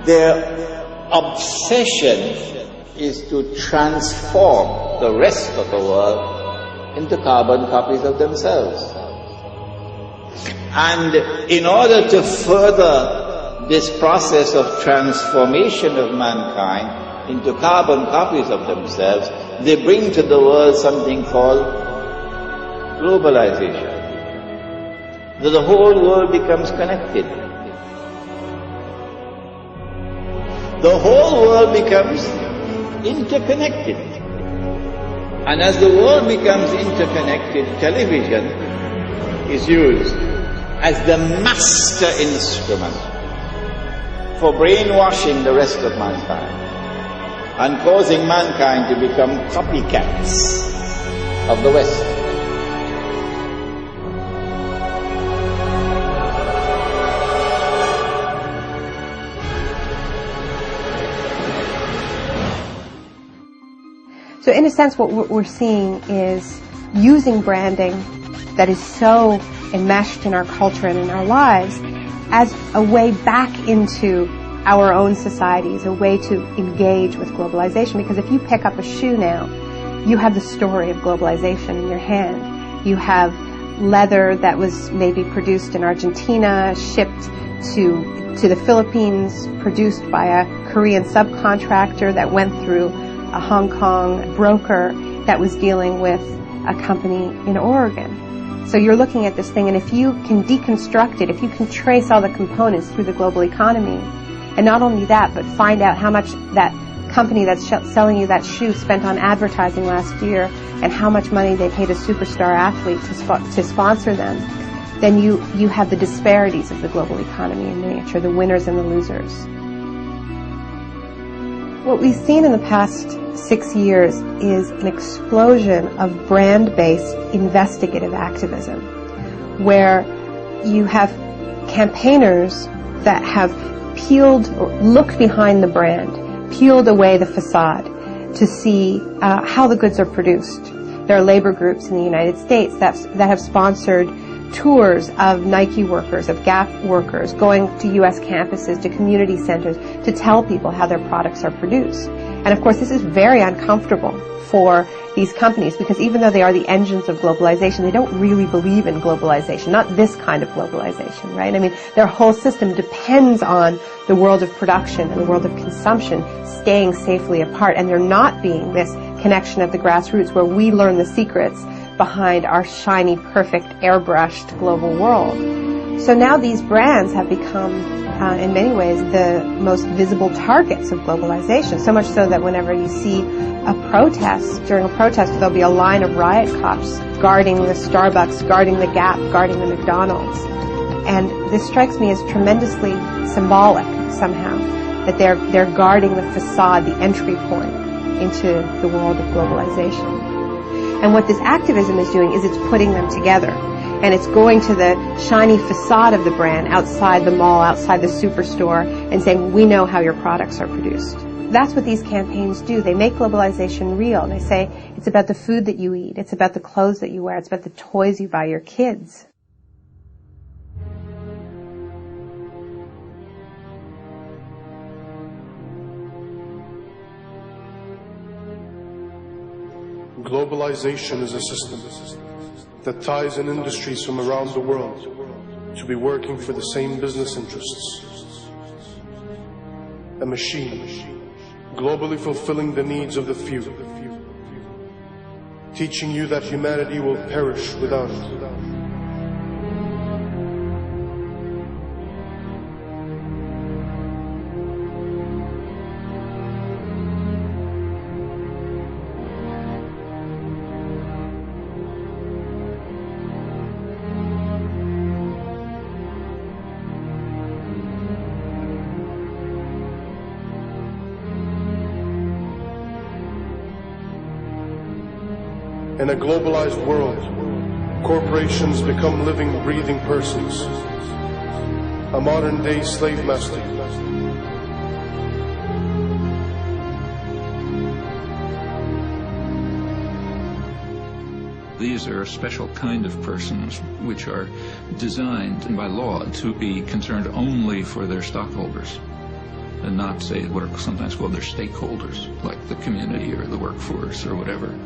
Their obsession is to transform the rest of the world into carbon copies of themselves. And in order to further this process of transformation of mankind into carbon copies of themselves, they bring to the world something called globalization. That the whole world becomes connected. The whole world becomes interconnected. And as the world becomes interconnected, television is used as the master instrument for brainwashing the rest of mankind and causing mankind to become copycats of the West. So in a sense, what we're seeing is using branding that is so enmeshed in our culture and in our lives as a way back into our own societies, a way to engage with globalization. Because if you pick up a shoe now, you have the story of globalization in your hand. You have leather that was maybe produced in Argentina, shipped to the Philippines, produced by a Korean subcontractor that went through a Hong Kong broker that was dealing with a company in Oregon. So you're looking at this thing, and if you can deconstruct it, if you can trace all the components through the global economy, and not only that, but find out how much that company that's selling you that shoe spent on advertising last year and how much money they paid a superstar athlete to sponsor them, then you have the disparities of the global economy in miniature, the winners and the losers. What we've seen in the past 6 years is an explosion of brand-based investigative activism, where you have campaigners that have peeled or looked behind the brand, peeled away the facade to see how the goods are produced. There are labor groups in the United States that have sponsored tours of Nike workers, of Gap workers, going to U.S. campuses, to community centers, to tell people how their products are produced. And of course, this is very uncomfortable for these companies, because even though they are the engines of globalization, they don't really believe in globalization, not this kind of globalization, right? I mean, their whole system depends on the world of production and the world of consumption staying safely apart, and there not being this connection of the grassroots where we learn the secrets behind our shiny, perfect, airbrushed global world. So now these brands have become, in many ways, the most visible targets of globalization, so much so that whenever you see a protest, during a protest, there'll be a line of riot cops guarding the Starbucks, guarding the Gap, guarding the McDonald's. And this strikes me as tremendously symbolic, somehow, that they're guarding the facade, the entry point into the world of globalization. And what this activism is doing is it's putting them together. And it's going to the shiny facade of the brand outside the mall, outside the superstore, and saying, we know how your products are produced. That's what these campaigns do. They make globalization real. They say, it's about the food that you eat. It's about the clothes that you wear. It's about the toys you buy your kids. Globalization is a system that ties in industries from around the world to be working for the same business interests. A machine, globally fulfilling the needs of the few, teaching you that humanity will perish without it. In a globalized world, corporations become living, breathing persons, a modern-day slave master. These are a special kind of persons which are designed by law to be concerned only for their stockholders. and not say what are sometimes called their stakeholders, like the community or the workforce or whatever.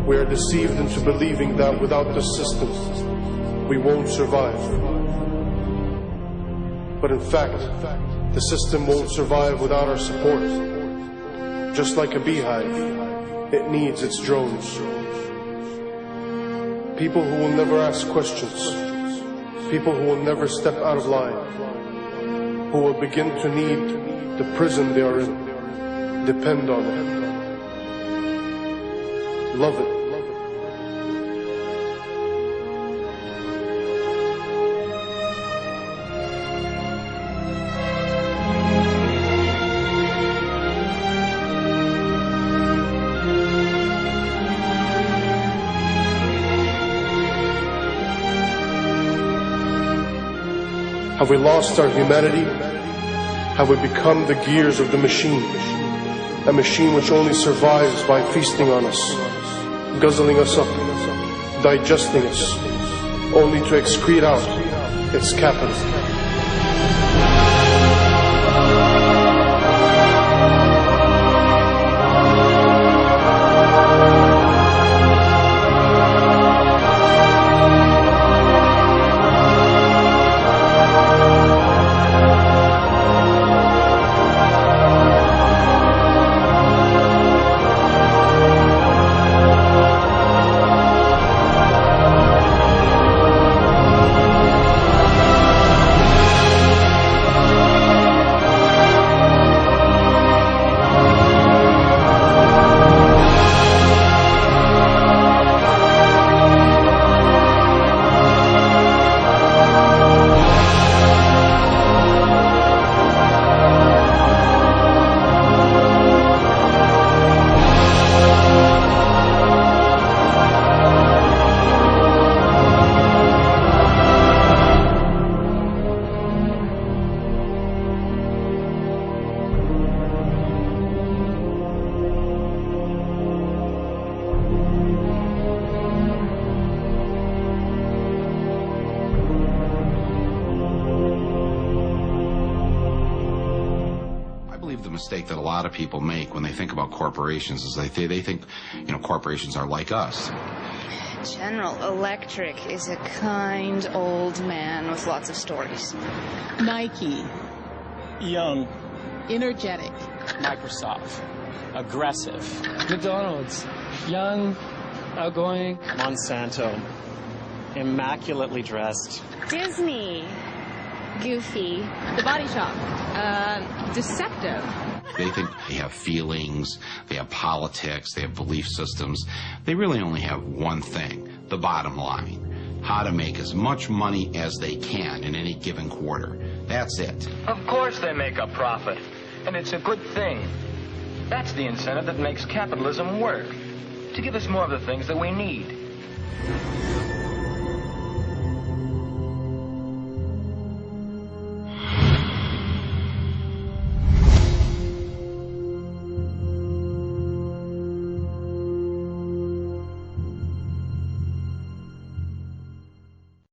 We are deceived into believing that without the system, we won't survive. But in fact, the system won't survive without our support. Just like a beehive, it needs its drones. People who will never ask questions, people who will never step out of line, who will begin to need the prison they are in, depend on it. Love it. Have we lost our humanity? Have we become the gears of the machine? A machine which only survives by feasting on us, guzzling us up, digesting us, only to excrete out its capital. The mistake that a lot of people make when they think about corporations is they think, corporations are like us. General Electric is a kind old man with lots of stories. Nike. Young. Energetic. Microsoft. Aggressive. McDonald's. Young. Outgoing. Monsanto. Immaculately dressed. Disney. Goofy. The Body Shop. Deceptive. They think they have feelings, they have politics, they have belief systems. They really only have one thing, the bottom line. How to make as much money as they can in any given quarter. That's it. Of course they make a profit, and it's a good thing. That's the incentive that makes capitalism work, to give us more of the things that we need.